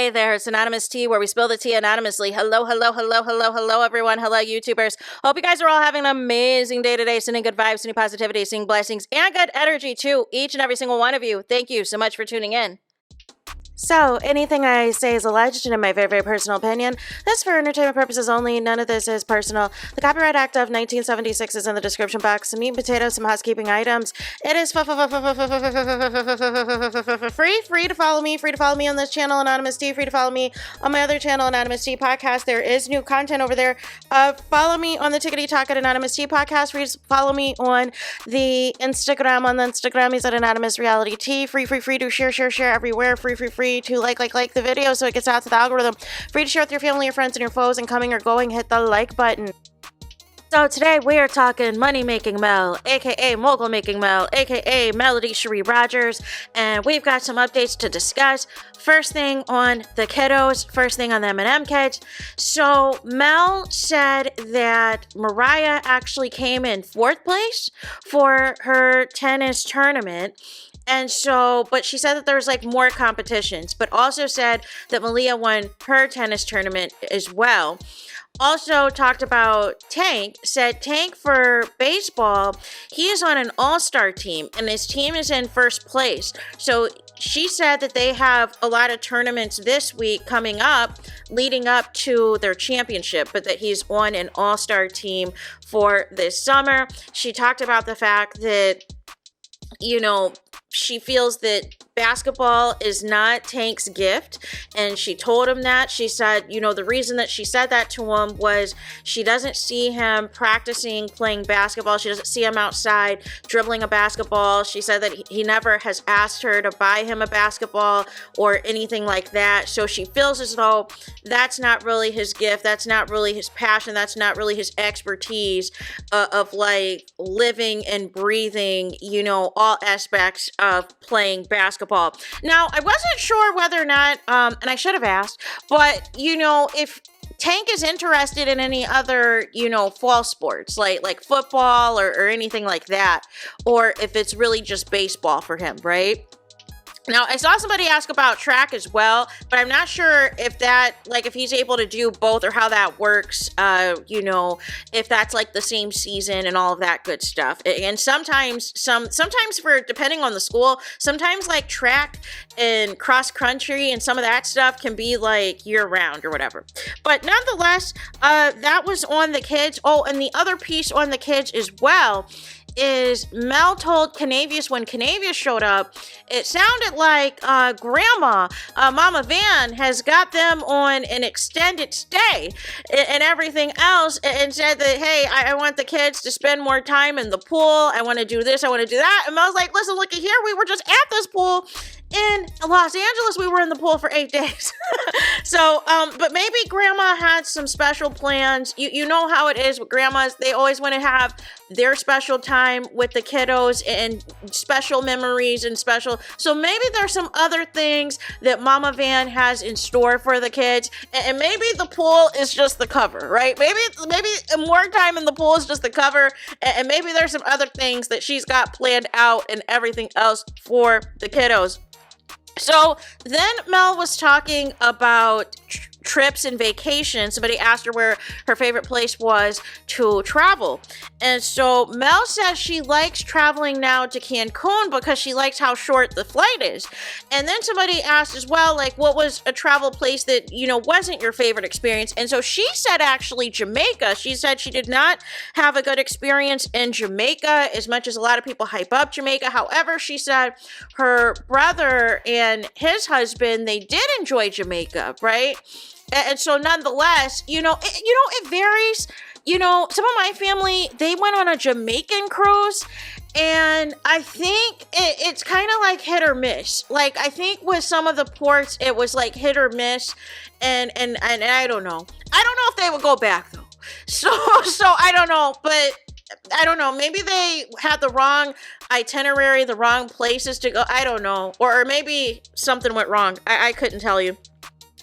Hey there, it's Anonymous Tea, where we spill the tea anonymously. Hello, everyone. Hello, YouTubers. Hope you guys are all having an amazing day today. Sending good vibes, sending positivity, sending blessings, and good energy to each and every single one of you. Thank you so much for tuning in. So, anything I say is alleged and in my very, very personal opinion. This is for entertainment purposes only. None of this is personal. The Copyright Act of 1976 is in the description box. Some meat and potatoes, some housekeeping items. It is free to follow me. Free to follow me on this channel, Anonymous Tea. Free to follow me on my other channel, Anonymous Tea Podcast. There is new content over there. Follow me on the Tickety Talk at Anonymous Tea Podcast. Free to follow me on the Instagram. On the Instagram, he's at Anonymous Reality Tea. Free to share everywhere. Free to like the video so it gets out to the algorithm. Free to share with your family, your friends, and your foes, and coming or going, hit the like button. So today we are talking money-making Mel, aka mogul-making Mel, aka Melody Cherie Rogers, and we've got some updates to discuss. First thing on the kiddos, first thing on the M&M kids. So Mel said that Mariah actually came in 4th place for her tennis tournament. And so, but she said that there was like more competitions, but also said that Malia won her tennis tournament as well. Also talked about Tank, said Tank for baseball, he is on an all-star team and his team is in 1st place. So she said that they have a lot of tournaments this week coming up, leading up to their championship, but that he's on an all-star team for this summer. She talked about the fact that, you know, she feels that basketball is not Tank's gift, and she told him that. She said, you know, the reason that she said that to him was she doesn't see him practicing playing basketball. She doesn't see him outside dribbling a basketball. She said that he never has asked her to buy him a basketball or anything like that. So she feels as though that's not really his gift. That's not really his passion. That's not really his expertise of like living and breathing, you know, all aspects of playing basketball. Now, I wasn't sure whether or not, and I should have asked, but, you know, if Tank is interested in any other, you know, fall sports, like football or anything like that, or if it's really just baseball for him, right? Now, I saw somebody ask about track as well, but I'm not sure if that, like, if he's able to do both or how that works, you know, if that's like the same season and all of that good stuff. And sometimes for, depending on the school, sometimes like track and cross country and some of that stuff can be like year round or whatever. But nonetheless, that was on the kids. Oh, and the other piece on the kids as well is Mel told Canavius when Canavius showed up, it sounded like Grandma, Mama Van, has got them on an extended stay and everything else, and said that, hey, I want the kids to spend more time in the pool. I want to do this. I want to do that. And Mel's like, listen, looky here. We were just at this pool in Los Angeles. We were in the pool for 8 days. So, but maybe Grandma had some special plans. You know how it is with grandmas. They always want to have their special time with the kiddos and special memories and special. So maybe there's some other things that Mama Van has in store for the kids. And maybe the pool is just the cover, right? Maybe more time in the pool is just the cover. And maybe there's some other things that she's got planned out and everything else for the kiddos. So then Mel was talking about trips and vacations. Somebody asked her where her favorite place was to travel. And so Mel says she likes traveling now to Cancun because she likes how short the flight is. And then somebody asked as well, like, what was a travel place that, you know, wasn't your favorite experience? And so she said actually Jamaica. She said she did not have a good experience in Jamaica as much as a lot of people hype up Jamaica. However, she said her brother and his husband, they did enjoy Jamaica, right? And so nonetheless, it varies. You know, some of my family, they went on a Jamaican cruise, and I think it's kind of like hit or miss. Like, I think with some of the ports, it was like hit or miss, and I don't know. I don't know if they would go back, though. So I don't know, but I don't know. Maybe they had the wrong itinerary, the wrong places to go. I don't know. Or maybe something went wrong. I couldn't tell you.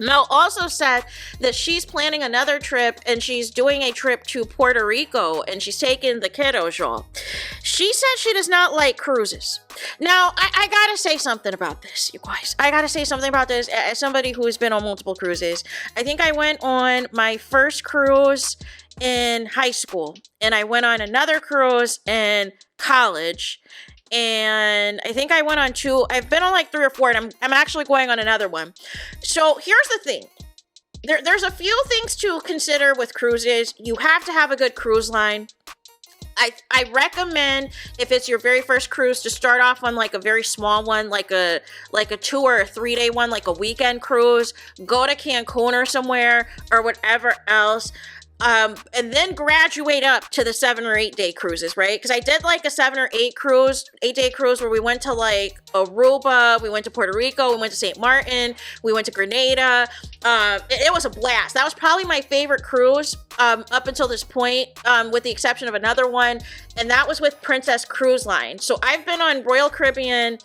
Mel also said that she's planning another trip, and she's doing a trip to Puerto Rico, and she's taking the kiddos, y'all. She said she does not like cruises. Now, I gotta say something about this, you guys. I gotta say something about this as somebody who has been on multiple cruises. I think I went on my first cruise in high school, and I went on another cruise in college. And I think I went on 2. I've been on like 3 or 4, and I'm actually going on another one. So here's the thing. There's a few things to consider with cruises. You have to have a good cruise line. I recommend, if it's your very first cruise, to start off on like a very small one, like a 2 or a 3-day one, like a weekend cruise. Go to Cancun or somewhere or whatever else. And then graduate up to the 7 or 8 day cruises, right? Because I did like a 7 or 8 day cruise where we went to like Aruba, we went to Puerto Rico, we went to St. Martin, we went to Grenada. It was a blast. That was probably my favorite cruise up until this point, with the exception of another one, and that was with Princess Cruise Line. So I've been on Royal Caribbean,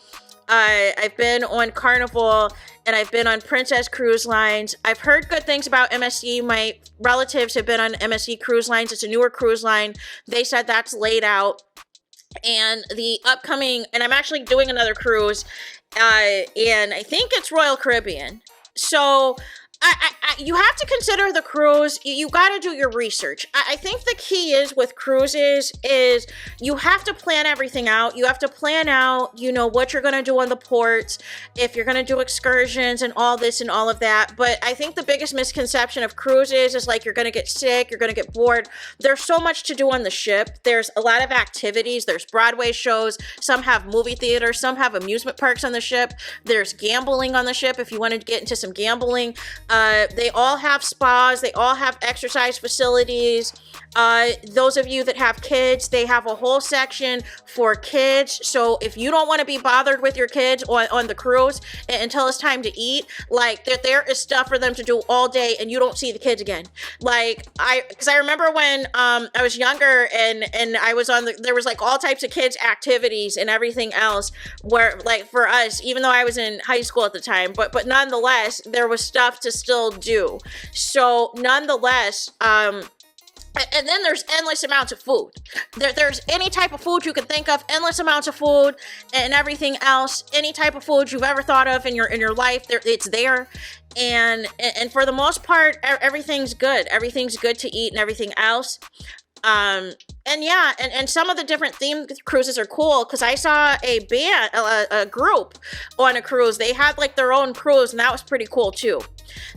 I've been on Carnival, and I've been on Princess Cruise Lines. I've heard good things about MSC. My relatives have been on MSC Cruise Lines. It's a newer cruise line. They said that's laid out. And the upcoming, and I'm actually doing another cruise, and I think it's Royal Caribbean. So you have to consider the cruise. You got to do your research. I think the key is with cruises is you have to plan everything out. You have to plan out, what you're going to do on the ports, if you're going to do excursions and all this and all of that. But I think the biggest misconception of cruises is like you're going to get sick, you're going to get bored. There's so much to do on the ship. There's a lot of activities. There's Broadway shows. Some have movie theaters. Some have amusement parks on the ship. There's gambling on the ship if you want to get into some gambling. They all have spas. They all have exercise facilities. Those of you that have kids, they have a whole section for kids. So if you don't want to be bothered with your kids on the cruise until it's time to eat, like there is stuff for them to do all day, and you don't see the kids again. Because I remember when I was younger and I was there was like all types of kids activities and everything else where like for us, even though I was in high school at the time, but nonetheless, there was stuff to still do. So nonetheless, and then there's endless amounts of food. There's any type of food you can think of, endless amounts of food and everything else. Any type of food you've ever thought of in your life, it's there. And for the most part, everything's good. Everything's good to eat and everything else. And some of the different themed cruises are cool because I saw a group on a cruise. They had like their own cruise, and that was pretty cool too.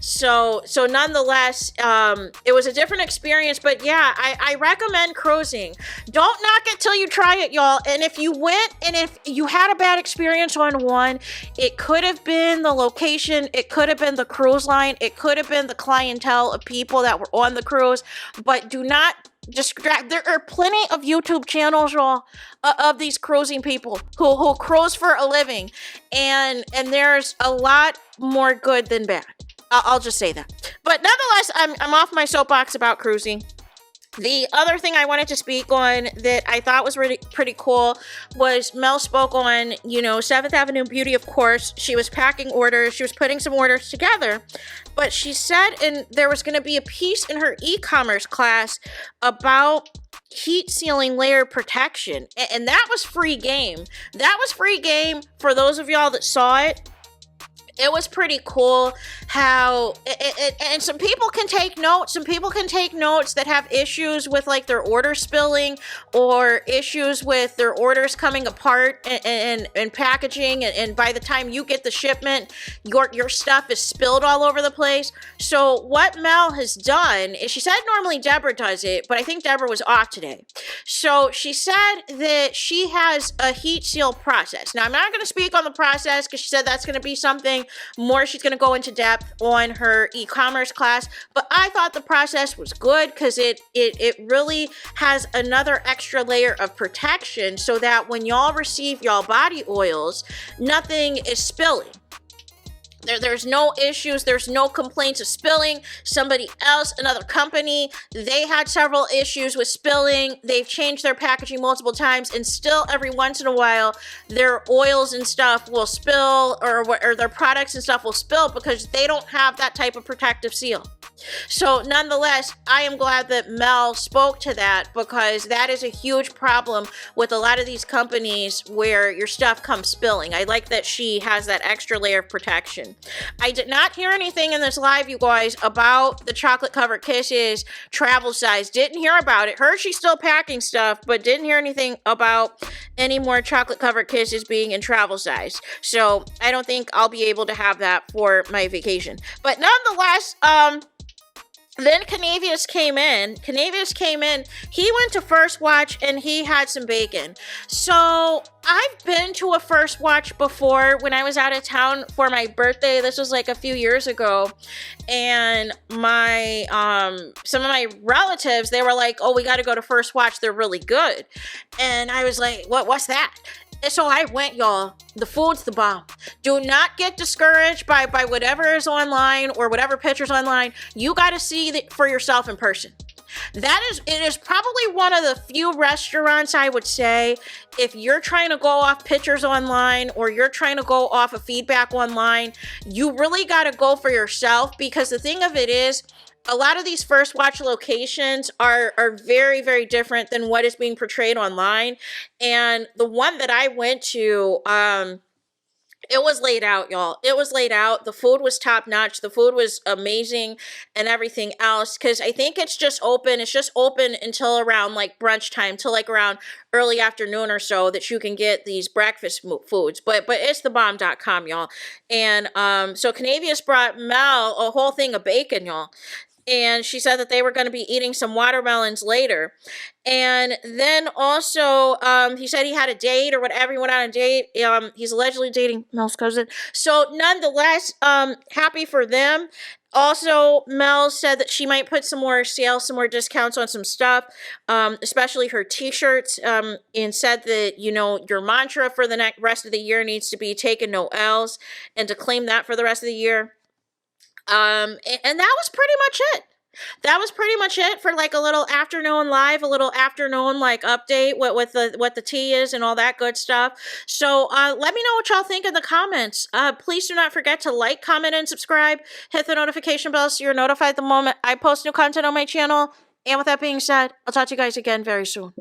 So nonetheless, it was a different experience, but yeah, I recommend cruising. Don't knock it till you try it, y'all. And if you went and if you had a bad experience on one, it could have been the location, it could have been the cruise line, it could have been the clientele of people that were on the cruise, but do not distract. There are plenty of YouTube channels, y'all, of these cruising people who cruise for a living, and there's a lot more good than bad. I'll just say that. But nonetheless, I'm off my soapbox about cruising. The other thing I wanted to speak on that I thought was really pretty cool was Mel spoke on, 7th Avenue Beauty, of course. She was packing orders. She was putting some orders together. But she said there was going to be a piece in her e-commerce class about heat sealing layer protection. And that was free game. That was free game for those of y'all that saw it. It was pretty cool how, and some people can take notes. Some people can take notes that have issues with like their order spilling or issues with their orders coming apart and packaging. And by the time you get the shipment, your stuff is spilled all over the place. So what Mel has done is she said normally Deborah does it, but I think Deborah was off today. So she said that she has a heat seal process. Now I'm not going to speak on the process because she said that's going to be something more she's going to go into depth on her e-commerce class, but I thought the process was good because it really has another extra layer of protection so that when y'all receive y'all body oils, nothing is spilling. There's no issues. There's no complaints of spilling. Somebody else, another company, they had several issues with spilling. They've changed their packaging multiple times, and still every once in a while, their oils and stuff will spill, or their products and stuff will spill because they don't have that type of protective seal. So nonetheless, I am glad that MEL spoke to that, because that is a huge problem with a lot of these companies where your stuff comes spilling. I like that she has that extra layer of protection. I did not hear anything in this live, you guys, about the chocolate covered kisses travel size. Didn't hear about it. Heard she's still packing stuff, but didn't hear anything about any more chocolate covered kisses being in travel size. So I don't think I'll be able to have that for my vacation. But nonetheless, then Canavius came in. He went to First Watch and he had some bacon. So I've been to a First Watch before when I was out of town for my birthday. This was like a few years ago. And my some of my relatives, they were like, oh, we got to go to First Watch. They're really good. And I was like, what's that? And so I went, y'all. The food's the bomb. Do not get discouraged by whatever is online or whatever pictures online. You got to see it for yourself in person. It is probably one of the few restaurants, I would say, if you're trying to go off pictures online or you're trying to go off of feedback online, you really got to go for yourself, because the thing of it is, a lot of these First Watch locations are very, very different than what is being portrayed online. And the one that I went to, it was laid out, y'all. It was laid out. The food was top notch. The food was amazing and everything else. Because I think it's just open. It's just open until around like brunch time, till like around early afternoon or so, that you can get these breakfast foods. But it's thebomb.com, y'all. And so Canavius brought Mel a whole thing of bacon, y'all. And she said that they were going to be eating some watermelons later. And then also, he said he had a date or whatever. He went on a date. He's allegedly dating Mel's cousin. So nonetheless, happy for them. Also, Mel said that she might put some more sales, some more discounts on some stuff, especially her t-shirts, and said that, you know, your mantra for the rest of the year needs to be taking no L's, and to claim that for the rest of the year. And that was pretty much it. That was pretty much it for like a little afternoon live, a little afternoon like update what the tea is and all that good stuff. So let me know what y'all think in the comments. Please do not forget to like, comment, and subscribe. Hit the notification bell so you're notified the moment I post new content on my channel. And with that being said, I'll talk to you guys again very soon.